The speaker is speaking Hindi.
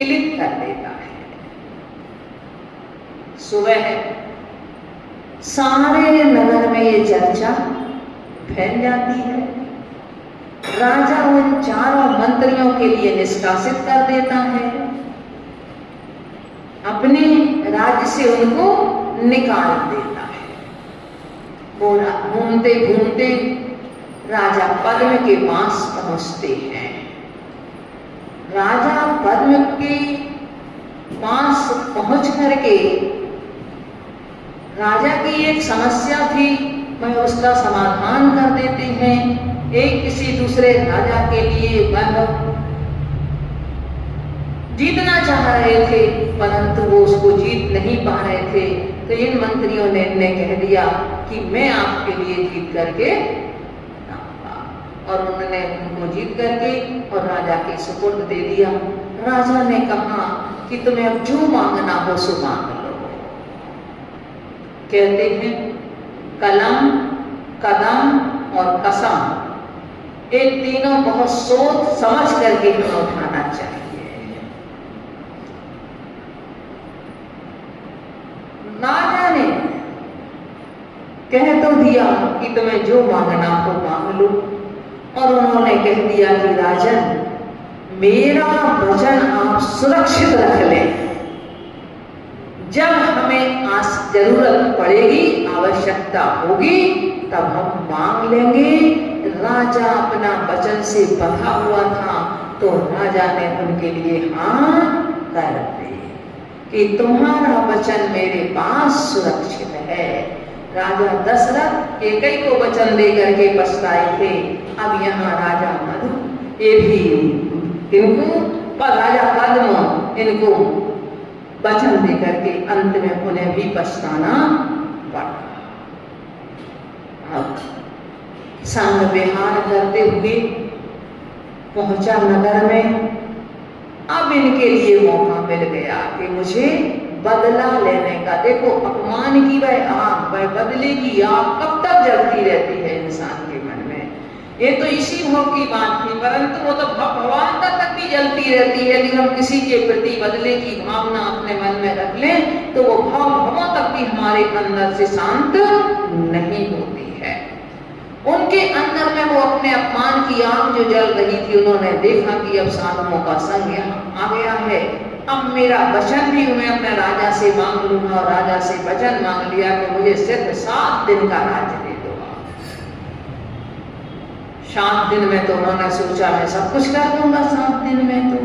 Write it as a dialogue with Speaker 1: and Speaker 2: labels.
Speaker 1: विचलित कर देता है। सुबह सारे नगर में ये चर्चा फैल जाती है। राजा उन चारों मंत्रियों के लिए निष्कासित कर देता है, अपने राज्य से उनको निकाल देता है। वो घूमते घूमते राजा पद्म के पास पहुंचते हैं। राजा पद्म के पास पहुंच करके राजा की एक समस्या थी, वह उसका समाधान कर देते हैं। एक किसी दूसरे राजा के लिए वह जीतना चाह रहे थे, परंतु वो उसको जीत नहीं पा रहे थे। तो इन मंत्रियों ने कह दिया कि मैं आपके लिए जीत करके, और उन्होंने उनको जीत करके और राजा के सुपुर्द दे दिया। राजा ने कहा कि तुम्हें अब जो मांगना हो सो मांग लो। कहते हैं कलम, कदम और कसम, ये तीनों बहुत सोच समझ करके हमें उठाना चाहिए। राजा ने कह तो दिया कि तुम्हें जो मांगना हो मांग लो, और उन्होंने कह दिया कि राजन, मेरा वचन आप सुरक्षित रख लें। जब हमें जरूरत पड़ेगी, आवश्यकता होगी, तब हम मांग लेंगे। राजा अपना वचन से बंधा हुआ था, तो राजा ने उनके लिए हाँ कर दी कि तुम्हारा वचन मेरे पास सुरक्षित है। राजा दशरथ कैकेयी को वचन दे करके पछताए थे। अब यहाँ राजा मधु ये भी इनको राजा पद्म इनको वचन दे करके अंत में उन्हें भी पछताना पड़ा। अब संग विहार करते हुए पहुंचा नगर में। अब इनके लिए मौका मिल गया कि मुझे बदला लेने का। देखो, अपमान की वह आग, वह बदले की आग कब तक जलती रहती है इंसान के मन में। ये तो इसी भाव की बात थी, परंतु वो तो भगवानता तक भी जलती रहती है। यदि हम किसी के प्रति बदले की भावना अपने मन में रख लें, तो वो भाव तक भी हमारे अंदर से शांत नहीं होती है। उनके अंदर में वो अपने अपमान की आग जो जल रही थी, उन्होंने देखा कि अब साधुओं का संग यहाँ आ गया है। अब मेरा वचन भी मैं अपने राजा से मांग लूंगा, और राजा से वचन मांग लिया कि मुझे सिर्फ 7 दिन का राज्य दे दो। 7 दिन में तो उन्होंने सोचा मैं सब कुछ कर दूंगा 7 दिन में। तो